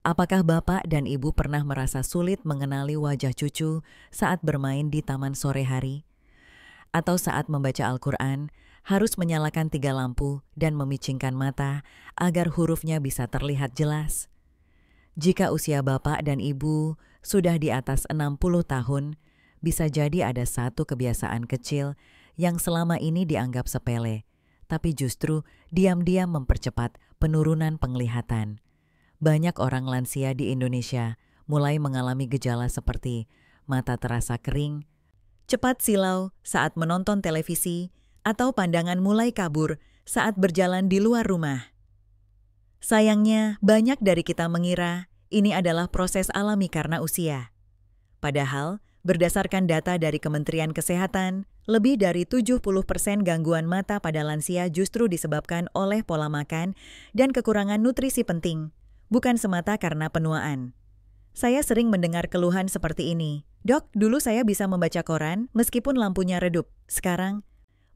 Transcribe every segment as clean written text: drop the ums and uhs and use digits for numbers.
Apakah Bapak dan Ibu pernah merasa sulit mengenali wajah cucu saat bermain di taman sore hari? Atau saat membaca Al-Quran, harus menyalakan 3 lampu dan memicingkan mata agar hurufnya bisa terlihat jelas? Jika usia Bapak dan Ibu sudah di atas 60 tahun, bisa jadi ada satu kebiasaan kecil yang selama ini dianggap sepele, tapi justru diam-diam mempercepat penurunan penglihatan. Banyak orang lansia di Indonesia mulai mengalami gejala seperti mata terasa kering, cepat silau saat menonton televisi, atau pandangan mulai kabur saat berjalan di luar rumah. Sayangnya, banyak dari kita mengira ini adalah proses alami karena usia. Padahal, berdasarkan data dari Kementerian Kesehatan, lebih dari 70% gangguan mata pada lansia justru disebabkan oleh pola makan dan kekurangan nutrisi penting, bukan semata karena penuaan. Saya sering mendengar keluhan seperti ini. Dok, dulu saya bisa membaca koran meskipun lampunya redup. Sekarang,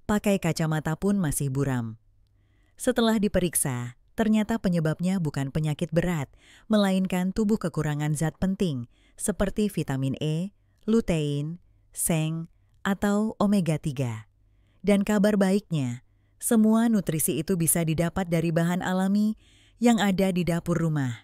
pakai kacamata pun masih buram. Setelah diperiksa, ternyata penyebabnya bukan penyakit berat, melainkan tubuh kekurangan zat penting seperti vitamin E, lutein, seng, atau omega 3. Dan kabar baiknya, semua nutrisi itu bisa didapat dari bahan alami yang ada di dapur rumah.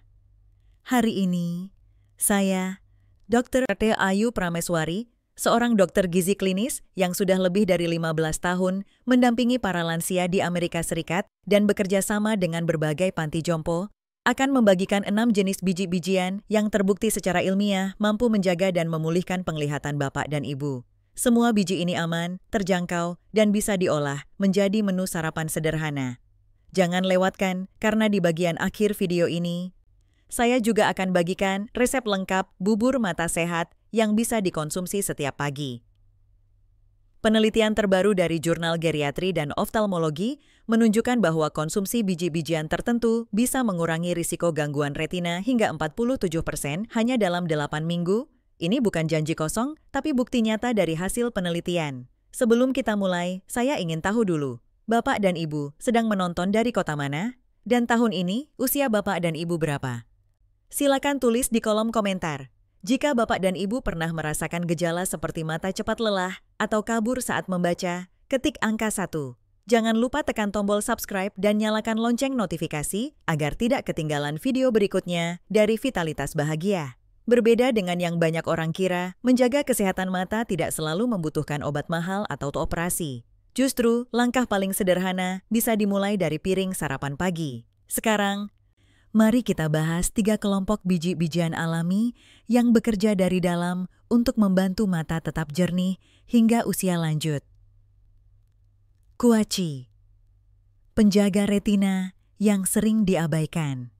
Hari ini, saya, Dr. T. Ayu Prameswari, seorang dokter gizi klinis yang sudah lebih dari 15 tahun mendampingi para lansia di Amerika Serikat dan bekerja sama dengan berbagai panti jompo, akan membagikan 6 jenis biji-bijian yang terbukti secara ilmiah mampu menjaga dan memulihkan penglihatan Bapak dan Ibu. Semua biji ini aman, terjangkau, dan bisa diolah menjadi menu sarapan sederhana. Jangan lewatkan, karena di bagian akhir video ini, saya juga akan bagikan resep lengkap bubur mata sehat yang bisa dikonsumsi setiap pagi. Penelitian terbaru dari Jurnal Geriatri dan Oftalmologi menunjukkan bahwa konsumsi biji-bijian tertentu bisa mengurangi risiko gangguan retina hingga 47% hanya dalam 8 minggu. Ini bukan janji kosong, tapi bukti nyata dari hasil penelitian. Sebelum kita mulai, saya ingin tahu dulu, Bapak dan Ibu sedang menonton dari kota mana? Dan tahun ini, usia Bapak dan Ibu berapa? Silakan tulis di kolom komentar. Jika Bapak dan Ibu pernah merasakan gejala seperti mata cepat lelah atau kabur saat membaca, ketik angka 1. Jangan lupa tekan tombol subscribe dan nyalakan lonceng notifikasi agar tidak ketinggalan video berikutnya dari Vitalitas Bahagia. Berbeda dengan yang banyak orang kira, menjaga kesehatan mata tidak selalu membutuhkan obat mahal atau operasi. Justru, langkah paling sederhana bisa dimulai dari piring sarapan pagi. Sekarang, mari kita bahas 3 kelompok biji-bijian alami yang bekerja dari dalam untuk membantu mata tetap jernih hingga usia lanjut. Kuaci, penjaga retina yang sering diabaikan.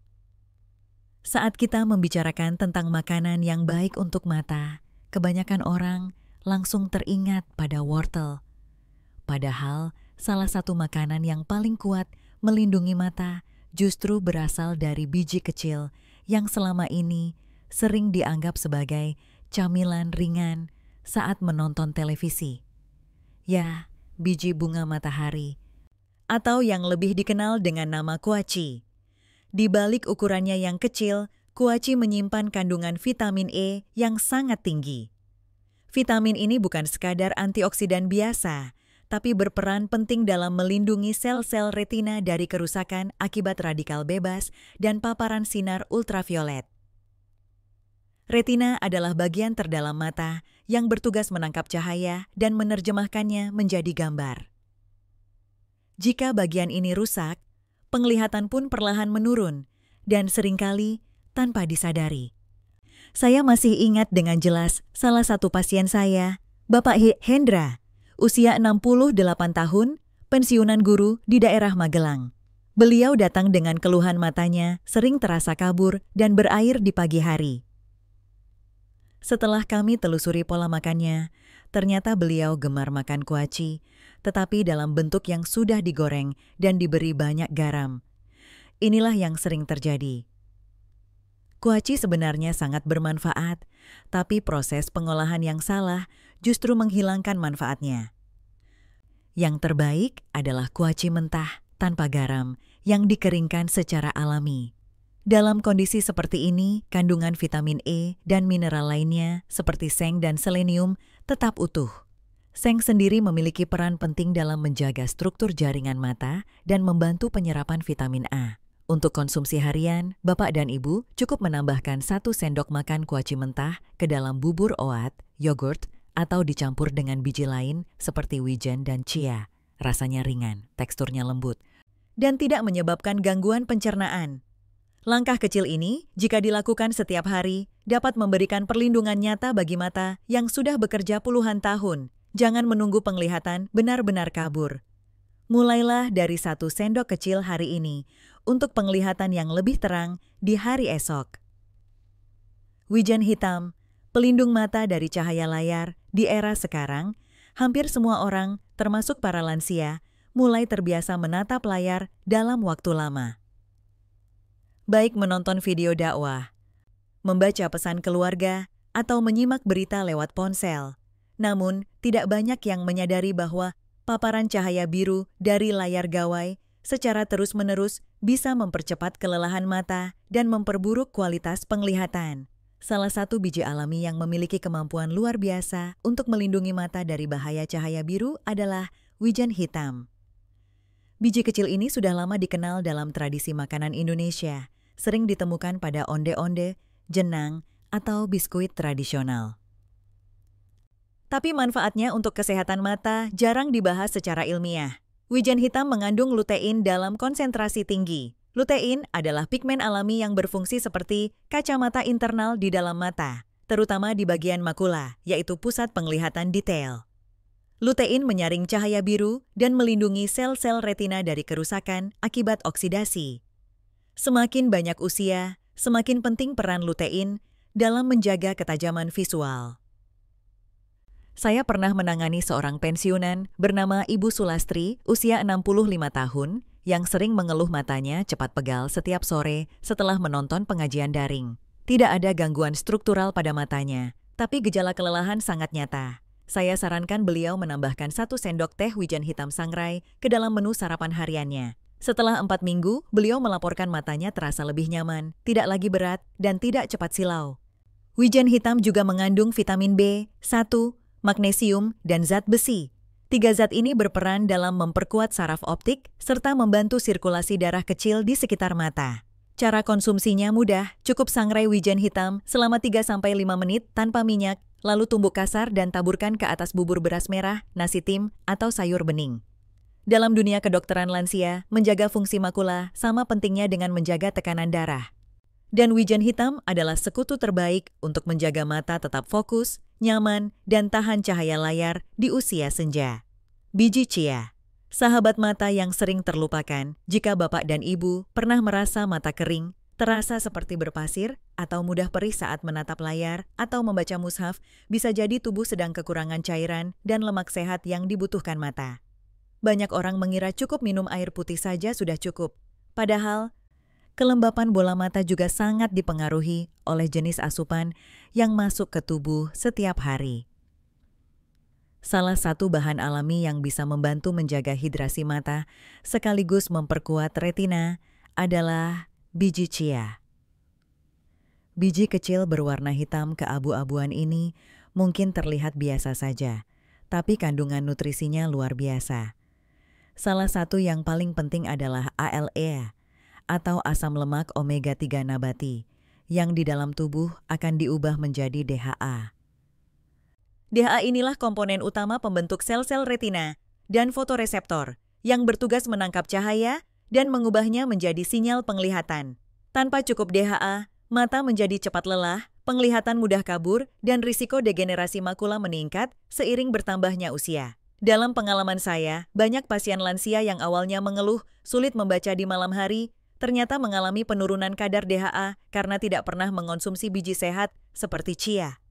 Saat kita membicarakan tentang makanan yang baik untuk mata, kebanyakan orang langsung teringat pada wortel. Padahal, salah satu makanan yang paling kuat melindungi mata justru berasal dari biji kecil yang selama ini sering dianggap sebagai camilan ringan saat menonton televisi. Ya, biji bunga matahari, atau yang lebih dikenal dengan nama kuaci. Di balik ukurannya yang kecil, kuaci menyimpan kandungan vitamin E yang sangat tinggi. Vitamin ini bukan sekadar antioksidan biasa, tapi berperan penting dalam melindungi sel-sel retina dari kerusakan akibat radikal bebas dan paparan sinar ultraviolet. Retina adalah bagian terdalam mata yang bertugas menangkap cahaya dan menerjemahkannya menjadi gambar. Jika bagian ini rusak, penglihatan pun perlahan menurun dan seringkali tanpa disadari. Saya masih ingat dengan jelas salah satu pasien saya, Bapak Hendra, usia 68 tahun, pensiunan guru di daerah Magelang. Beliau datang dengan keluhan matanya sering terasa kabur dan berair di pagi hari. Setelah kami telusuri pola makannya, ternyata beliau gemar makan kuaci, tetapi dalam bentuk yang sudah digoreng dan diberi banyak garam. Inilah yang sering terjadi. Kuaci sebenarnya sangat bermanfaat, tapi proses pengolahan yang salah justru menghilangkan manfaatnya. Yang terbaik adalah kuaci mentah tanpa garam yang dikeringkan secara alami. Dalam kondisi seperti ini, kandungan vitamin E dan mineral lainnya seperti seng dan selenium tetap utuh. Seng sendiri memiliki peran penting dalam menjaga struktur jaringan mata dan membantu penyerapan vitamin A. Untuk konsumsi harian, Bapak dan Ibu cukup menambahkan 1 sendok makan kuaci mentah ke dalam bubur oat, yogurt, atau dicampur dengan biji lain seperti wijen dan chia. Rasanya ringan, teksturnya lembut, dan tidak menyebabkan gangguan pencernaan. Langkah kecil ini, jika dilakukan setiap hari, dapat memberikan perlindungan nyata bagi mata yang sudah bekerja puluhan tahun. Jangan menunggu penglihatan benar-benar kabur. Mulailah dari 1 sendok kecil hari ini untuk penglihatan yang lebih terang di hari esok. Wijen hitam, pelindung mata dari cahaya layar. Di era sekarang, hampir semua orang, termasuk para lansia, mulai terbiasa menatap layar dalam waktu lama. Baik menonton video dakwah, membaca pesan keluarga, atau menyimak berita lewat ponsel. Namun, tidak banyak yang menyadari bahwa paparan cahaya biru dari layar gawai secara terus-menerus bisa mempercepat kelelahan mata dan memperburuk kualitas penglihatan. Salah satu biji alami yang memiliki kemampuan luar biasa untuk melindungi mata dari bahaya cahaya biru adalah wijen hitam. Biji kecil ini sudah lama dikenal dalam tradisi makanan Indonesia, sering ditemukan pada onde-onde, jenang, atau biskuit tradisional. Tapi manfaatnya untuk kesehatan mata jarang dibahas secara ilmiah. Wijen hitam mengandung lutein dalam konsentrasi tinggi. Lutein adalah pigmen alami yang berfungsi seperti kacamata internal di dalam mata, terutama di bagian makula, yaitu pusat penglihatan detail. Lutein menyaring cahaya biru dan melindungi sel-sel retina dari kerusakan akibat oksidasi. Semakin banyak usia, semakin penting peran lutein dalam menjaga ketajaman visual. Saya pernah menangani seorang pensiunan bernama Ibu Sulastri, usia 65 tahun, yang sering mengeluh matanya cepat pegal setiap sore setelah menonton pengajian daring. Tidak ada gangguan struktural pada matanya, tapi gejala kelelahan sangat nyata. Saya sarankan beliau menambahkan 1 sendok teh wijen hitam sangrai ke dalam menu sarapan hariannya. Setelah 4 minggu, beliau melaporkan matanya terasa lebih nyaman, tidak lagi berat, dan tidak cepat silau. Wijen hitam juga mengandung vitamin B1, magnesium, dan zat besi. 3 zat ini berperan dalam memperkuat saraf optik serta membantu sirkulasi darah kecil di sekitar mata. Cara konsumsinya mudah, cukup sangrai wijen hitam selama 3-5 menit tanpa minyak, lalu tumbuk kasar dan taburkan ke atas bubur beras merah, nasi tim, atau sayur bening. Dalam dunia kedokteran lansia, menjaga fungsi makula sama pentingnya dengan menjaga tekanan darah. Dan wijen hitam adalah sekutu terbaik untuk menjaga mata tetap fokus, nyaman, dan tahan cahaya layar di usia senja. Biji chia, sahabat mata yang sering terlupakan. Jika Bapak dan Ibu pernah merasa mata kering, terasa seperti berpasir, atau mudah perih saat menatap layar atau membaca mushaf, bisa jadi tubuh sedang kekurangan cairan dan lemak sehat yang dibutuhkan mata. Banyak orang mengira cukup minum air putih saja sudah cukup. Padahal, kelembapan bola mata juga sangat dipengaruhi oleh jenis asupan yang masuk ke tubuh setiap hari. Salah satu bahan alami yang bisa membantu menjaga hidrasi mata sekaligus memperkuat retina adalah biji chia. Biji kecil berwarna hitam keabu-abuan ini mungkin terlihat biasa saja, tapi kandungan nutrisinya luar biasa. Salah satu yang paling penting adalah ALA, atau asam lemak omega 3 nabati, yang di dalam tubuh akan diubah menjadi DHA. DHA inilah komponen utama pembentuk sel-sel retina dan fotoreseptor yang bertugas menangkap cahaya dan mengubahnya menjadi sinyal penglihatan. Tanpa cukup DHA, mata menjadi cepat lelah, penglihatan mudah kabur, dan risiko degenerasi makula meningkat seiring bertambahnya usia. Dalam pengalaman saya, banyak pasien lansia yang awalnya mengeluh sulit membaca di malam hari, ternyata mengalami penurunan kadar DHA karena tidak pernah mengonsumsi biji sehat seperti chia.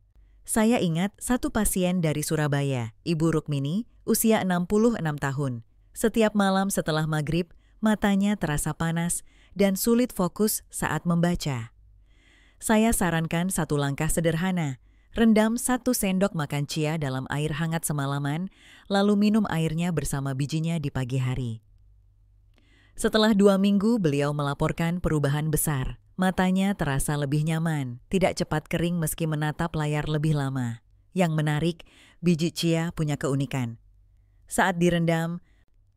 Saya ingat satu pasien dari Surabaya, Ibu Rukmini, usia 66 tahun. Setiap malam setelah maghrib, matanya terasa panas dan sulit fokus saat membaca. Saya sarankan satu langkah sederhana, rendam 1 sendok makan chia dalam air hangat semalaman, lalu minum airnya bersama bijinya di pagi hari. Setelah 2 minggu, beliau melaporkan perubahan besar. Matanya terasa lebih nyaman, tidak cepat kering meski menatap layar lebih lama. Yang menarik, biji chia punya keunikan. Saat direndam,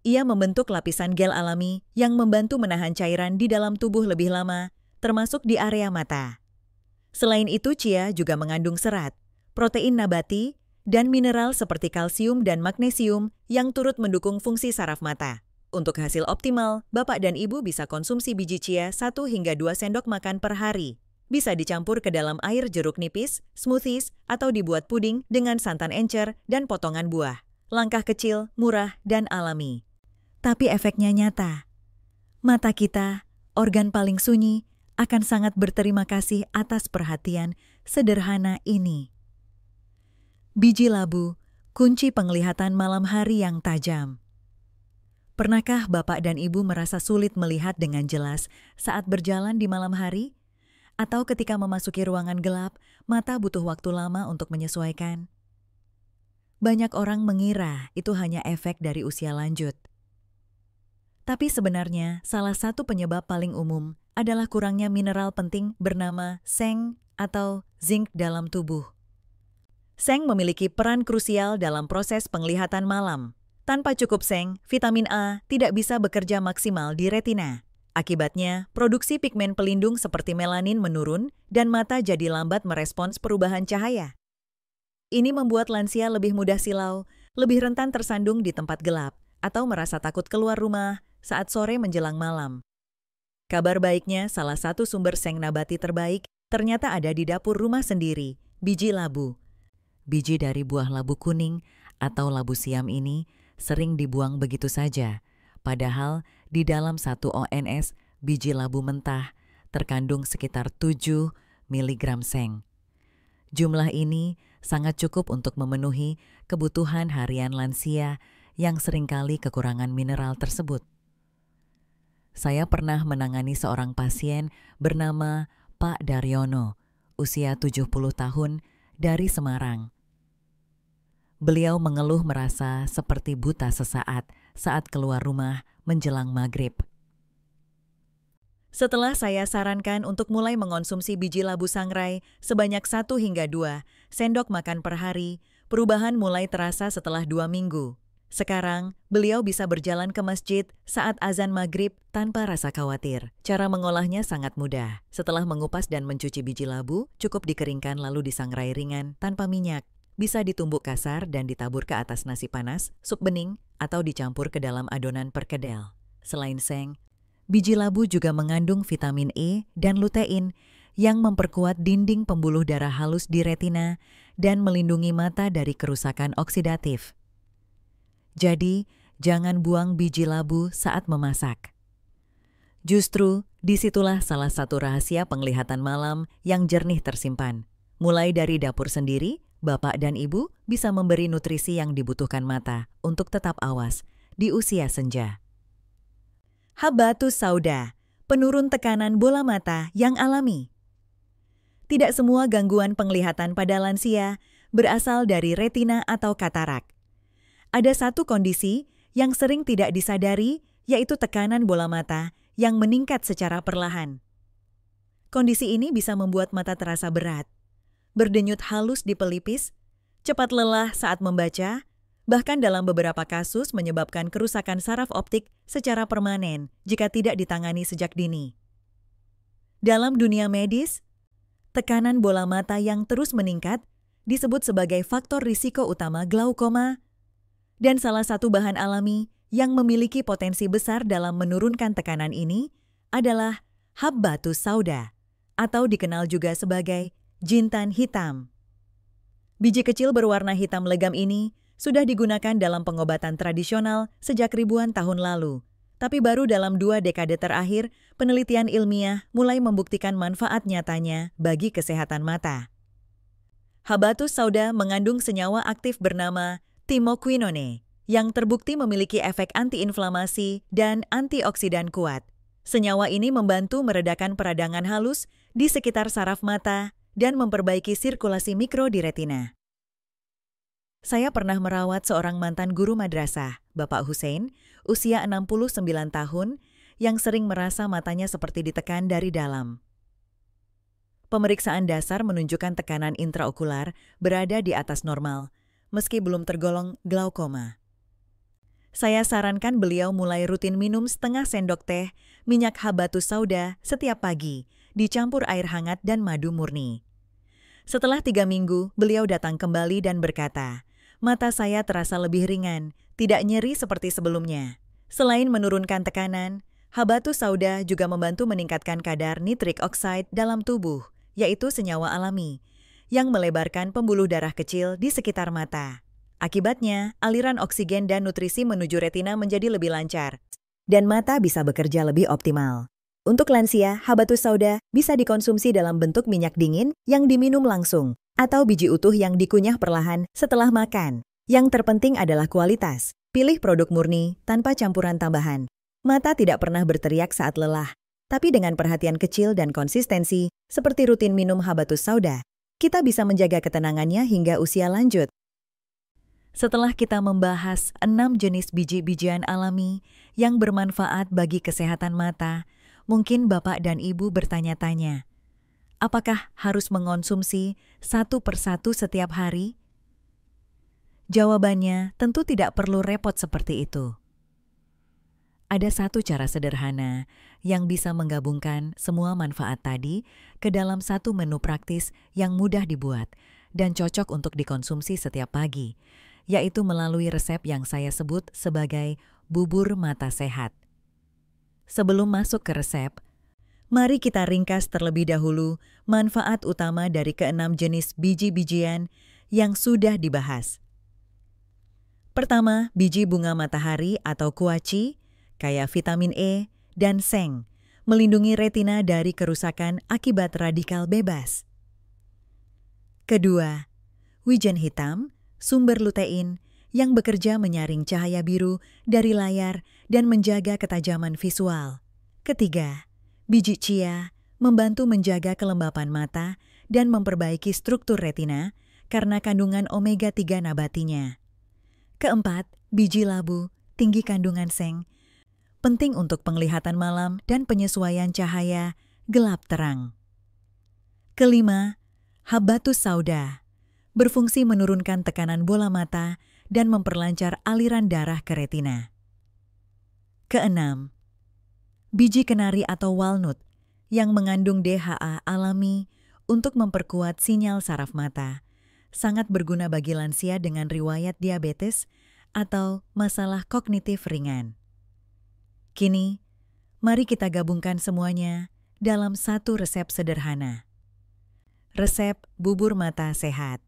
ia membentuk lapisan gel alami yang membantu menahan cairan di dalam tubuh lebih lama, termasuk di area mata. Selain itu, chia juga mengandung serat, protein nabati, dan mineral seperti kalsium dan magnesium yang turut mendukung fungsi saraf mata. Untuk hasil optimal, Bapak dan Ibu bisa konsumsi biji chia 1 hingga 2 sendok makan per hari. Bisa dicampur ke dalam air jeruk nipis, smoothies, atau dibuat puding dengan santan encer dan potongan buah. Langkah kecil, murah, dan alami. Tapi efeknya nyata. Mata kita, organ paling sunyi, akan sangat berterima kasih atas perhatian sederhana ini. Biji labu, kunci penglihatan malam hari yang tajam. Pernahkah Bapak dan Ibu merasa sulit melihat dengan jelas saat berjalan di malam hari? Atau ketika memasuki ruangan gelap, mata butuh waktu lama untuk menyesuaikan? Banyak orang mengira itu hanya efek dari usia lanjut. Tapi sebenarnya, salah satu penyebab paling umum adalah kurangnya mineral penting bernama seng atau zinc dalam tubuh. Seng memiliki peran krusial dalam proses penglihatan malam. Tanpa cukup seng, vitamin A tidak bisa bekerja maksimal di retina. Akibatnya, produksi pigmen pelindung seperti melanin menurun dan mata jadi lambat merespons perubahan cahaya. Ini membuat lansia lebih mudah silau, lebih rentan tersandung di tempat gelap, atau merasa takut keluar rumah saat sore menjelang malam. Kabar baiknya, salah satu sumber seng nabati terbaik ternyata ada di dapur rumah sendiri, biji labu. Biji dari buah labu kuning atau labu siam ini sering dibuang begitu saja, padahal di dalam 1 ons biji labu mentah terkandung sekitar 7 mg seng. Jumlah ini sangat cukup untuk memenuhi kebutuhan harian lansia yang seringkali kekurangan mineral tersebut. Saya pernah menangani seorang pasien bernama Pak Daryono, usia 70 tahun, dari Semarang. Beliau mengeluh merasa seperti buta sesaat saat keluar rumah menjelang maghrib. Setelah saya sarankan untuk mulai mengonsumsi biji labu sangrai sebanyak 1 hingga 2 sendok makan per hari, perubahan mulai terasa setelah 2 minggu. Sekarang, beliau bisa berjalan ke masjid saat azan maghrib tanpa rasa khawatir. Cara mengolahnya sangat mudah. Setelah mengupas dan mencuci biji labu, cukup dikeringkan lalu disangrai ringan tanpa minyak. Bisa ditumbuk kasar dan ditabur ke atas nasi panas, sup bening, atau dicampur ke dalam adonan perkedel. Selain seng, biji labu juga mengandung vitamin E dan lutein yang memperkuat dinding pembuluh darah halus di retina dan melindungi mata dari kerusakan oksidatif. Jadi, jangan buang biji labu saat memasak. Justru, disitulah salah satu rahasia penglihatan malam yang jernih tersimpan. Mulai dari dapur sendiri, Bapak dan Ibu bisa memberi nutrisi yang dibutuhkan mata untuk tetap awas di usia senja. Habatus sauda, penurun tekanan bola mata yang alami. Tidak semua gangguan penglihatan pada lansia berasal dari retina atau katarak. Ada satu kondisi yang sering tidak disadari, yaitu tekanan bola mata yang meningkat secara perlahan. Kondisi ini bisa membuat mata terasa berat, berdenyut halus di pelipis, cepat lelah saat membaca, bahkan dalam beberapa kasus menyebabkan kerusakan saraf optik secara permanen jika tidak ditangani sejak dini. Dalam dunia medis, tekanan bola mata yang terus meningkat disebut sebagai faktor risiko utama glaukoma dan salah satu bahan alami yang memiliki potensi besar dalam menurunkan tekanan ini adalah habbatus sauda atau dikenal juga sebagai jintan hitam. Biji kecil berwarna hitam legam ini sudah digunakan dalam pengobatan tradisional sejak ribuan tahun lalu. Tapi baru dalam 2 dekade terakhir, penelitian ilmiah mulai membuktikan manfaat nyatanya bagi kesehatan mata. Habbatus sauda mengandung senyawa aktif bernama timoquinone yang terbukti memiliki efek antiinflamasi dan antioksidan kuat. Senyawa ini membantu meredakan peradangan halus di sekitar saraf mata dan memperbaiki sirkulasi mikro di retina. Saya pernah merawat seorang mantan guru madrasah, Bapak Hussein, usia 69 tahun, yang sering merasa matanya seperti ditekan dari dalam. Pemeriksaan dasar menunjukkan tekanan intraokular berada di atas normal, meski belum tergolong glaukoma. Saya sarankan beliau mulai rutin minum setengah sendok teh minyak habatus sauda setiap pagi, dicampur air hangat dan madu murni. Setelah 3 minggu, beliau datang kembali dan berkata, "Mata saya terasa lebih ringan, tidak nyeri seperti sebelumnya." Selain menurunkan tekanan, habatus sauda juga membantu meningkatkan kadar nitrik oxide dalam tubuh, yaitu senyawa alami, yang melebarkan pembuluh darah kecil di sekitar mata. Akibatnya, aliran oksigen dan nutrisi menuju retina menjadi lebih lancar, dan mata bisa bekerja lebih optimal. Untuk lansia, habatus sauda bisa dikonsumsi dalam bentuk minyak dingin yang diminum langsung, atau biji utuh yang dikunyah perlahan setelah makan. Yang terpenting adalah kualitas. Pilih produk murni tanpa campuran tambahan. Mata tidak pernah berteriak saat lelah, tapi dengan perhatian kecil dan konsistensi, seperti rutin minum habatus sauda, kita bisa menjaga ketenangannya hingga usia lanjut. Setelah kita membahas 6 jenis biji-bijian alami yang bermanfaat bagi kesehatan mata, mungkin Bapak dan Ibu bertanya-tanya, apakah harus mengonsumsi satu persatu setiap hari? Jawabannya tentu tidak perlu repot seperti itu. Ada satu cara sederhana yang bisa menggabungkan semua manfaat tadi ke dalam satu menu praktis yang mudah dibuat dan cocok untuk dikonsumsi setiap pagi, yaitu melalui resep yang saya sebut sebagai bubur mata sehat. Sebelum masuk ke resep, mari kita ringkas terlebih dahulu manfaat utama dari ke-6 jenis biji-bijian yang sudah dibahas. Pertama, biji bunga matahari atau kuaci, kaya vitamin E dan seng, melindungi retina dari kerusakan akibat radikal bebas. Kedua, wijen hitam, sumber lutein, yang bekerja menyaring cahaya biru dari layar dan menjaga ketajaman visual. Ketiga, biji chia membantu menjaga kelembapan mata dan memperbaiki struktur retina karena kandungan omega 3 nabatinya. Keempat, biji labu, tinggi kandungan seng, penting untuk penglihatan malam dan penyesuaian cahaya gelap terang. Kelima, habatus sauda, berfungsi menurunkan tekanan bola mata dan memperlancar aliran darah ke retina. Keenam, biji kenari atau walnut yang mengandung DHA alami untuk memperkuat sinyal saraf mata, sangat berguna bagi lansia dengan riwayat diabetes atau masalah kognitif ringan. Kini, mari kita gabungkan semuanya dalam satu resep sederhana. Resep bubur mata sehat.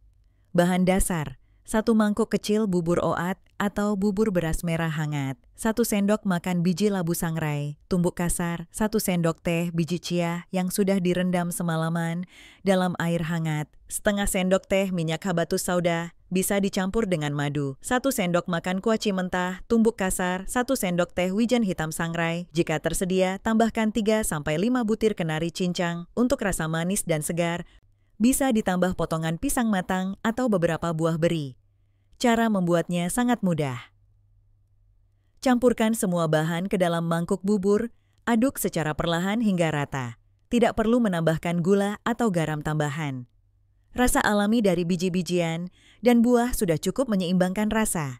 Bahan dasar, 1 mangkuk kecil bubur oat atau bubur beras merah hangat, 1 sendok makan biji labu sangrai, tumbuk kasar, 1 sendok teh biji chia yang sudah direndam semalaman dalam air hangat, setengah sendok teh minyak habatus sauda, bisa dicampur dengan madu, 1 sendok makan kuaci mentah, tumbuk kasar, 1 sendok teh wijen hitam sangrai, jika tersedia tambahkan 3-5 butir kenari cincang untuk rasa manis dan segar. Bisa ditambah potongan pisang matang atau beberapa buah beri. Cara membuatnya sangat mudah. Campurkan semua bahan ke dalam mangkuk bubur, aduk secara perlahan hingga rata. Tidak perlu menambahkan gula atau garam tambahan. Rasa alami dari biji-bijian dan buah sudah cukup menyeimbangkan rasa.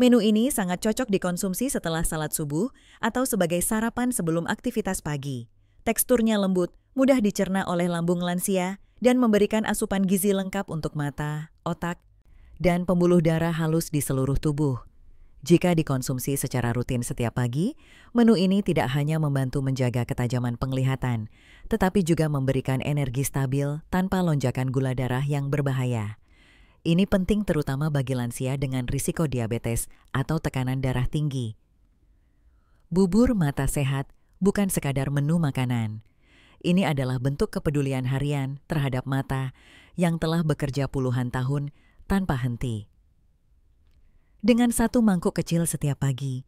Menu ini sangat cocok dikonsumsi setelah salat subuh atau sebagai sarapan sebelum aktivitas pagi. Teksturnya lembut, mudah dicerna oleh lambung lansia, dan memberikan asupan gizi lengkap untuk mata, otak, dan pembuluh darah halus di seluruh tubuh. Jika dikonsumsi secara rutin setiap pagi, menu ini tidak hanya membantu menjaga ketajaman penglihatan, tetapi juga memberikan energi stabil tanpa lonjakan gula darah yang berbahaya. Ini penting terutama bagi lansia dengan risiko diabetes atau tekanan darah tinggi. Bubur mata sehat bukan sekadar menu makanan. Ini adalah bentuk kepedulian harian terhadap mata yang telah bekerja puluhan tahun tanpa henti. Dengan 1 mangkuk kecil setiap pagi,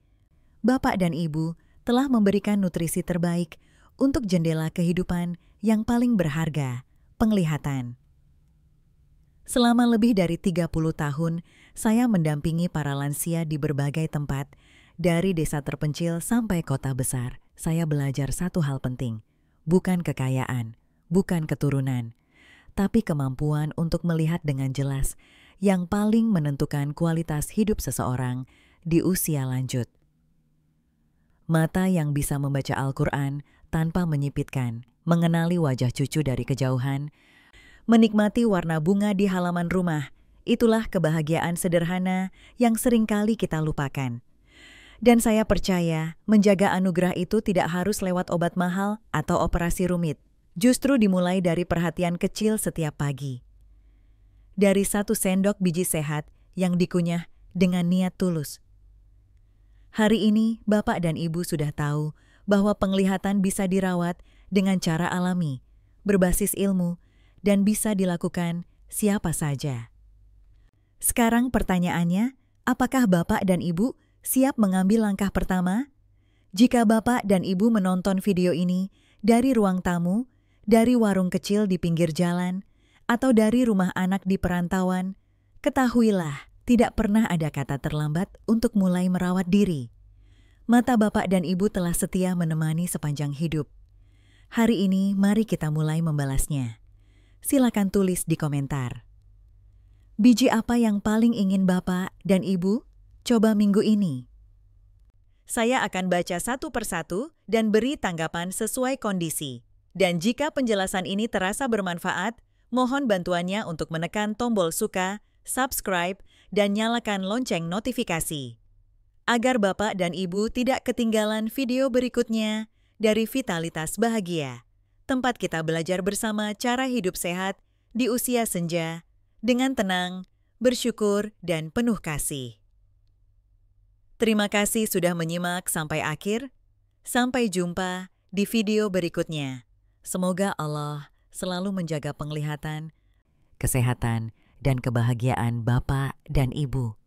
Bapak dan Ibu telah memberikan nutrisi terbaik untuk jendela kehidupan yang paling berharga, penglihatan. Selama lebih dari 30 tahun, saya mendampingi para lansia di berbagai tempat, dari desa terpencil sampai kota besar. Saya belajar satu hal penting. Bukan kekayaan, bukan keturunan, tapi kemampuan untuk melihat dengan jelas yang paling menentukan kualitas hidup seseorang di usia lanjut. Mata yang bisa membaca Al-Quran tanpa menyipitkan, mengenali wajah cucu dari kejauhan, menikmati warna bunga di halaman rumah, itulah kebahagiaan sederhana yang seringkali kita lupakan. Dan saya percaya menjaga anugerah itu tidak harus lewat obat mahal atau operasi rumit. Justru dimulai dari perhatian kecil setiap pagi. Dari 1 sendok biji sehat yang dikunyah dengan niat tulus. Hari ini, Bapak dan Ibu sudah tahu bahwa penglihatan bisa dirawat dengan cara alami, berbasis ilmu, dan bisa dilakukan siapa saja. Sekarang pertanyaannya, apakah Bapak dan Ibu siap mengambil langkah pertama? Jika Bapak dan Ibu menonton video ini dari ruang tamu, dari warung kecil di pinggir jalan, atau dari rumah anak di perantauan, ketahuilah, tidak pernah ada kata terlambat untuk mulai merawat diri. Mata Bapak dan Ibu telah setia menemani sepanjang hidup. Hari ini, mari kita mulai membalasnya. Silakan tulis di komentar. Biji apa yang paling ingin Bapak dan Ibu coba minggu ini? Saya akan baca satu persatu dan beri tanggapan sesuai kondisi. Dan jika penjelasan ini terasa bermanfaat, mohon bantuannya untuk menekan tombol suka, subscribe, dan nyalakan lonceng notifikasi. Agar Bapak dan Ibu tidak ketinggalan video berikutnya dari Vitalitas Bahagia, tempat kita belajar bersama cara hidup sehat di usia senja, dengan tenang, bersyukur, dan penuh kasih. Terima kasih sudah menyimak sampai akhir. Sampai jumpa di video berikutnya. Semoga Allah selalu menjaga penglihatan, kesehatan, dan kebahagiaan Bapak dan Ibu.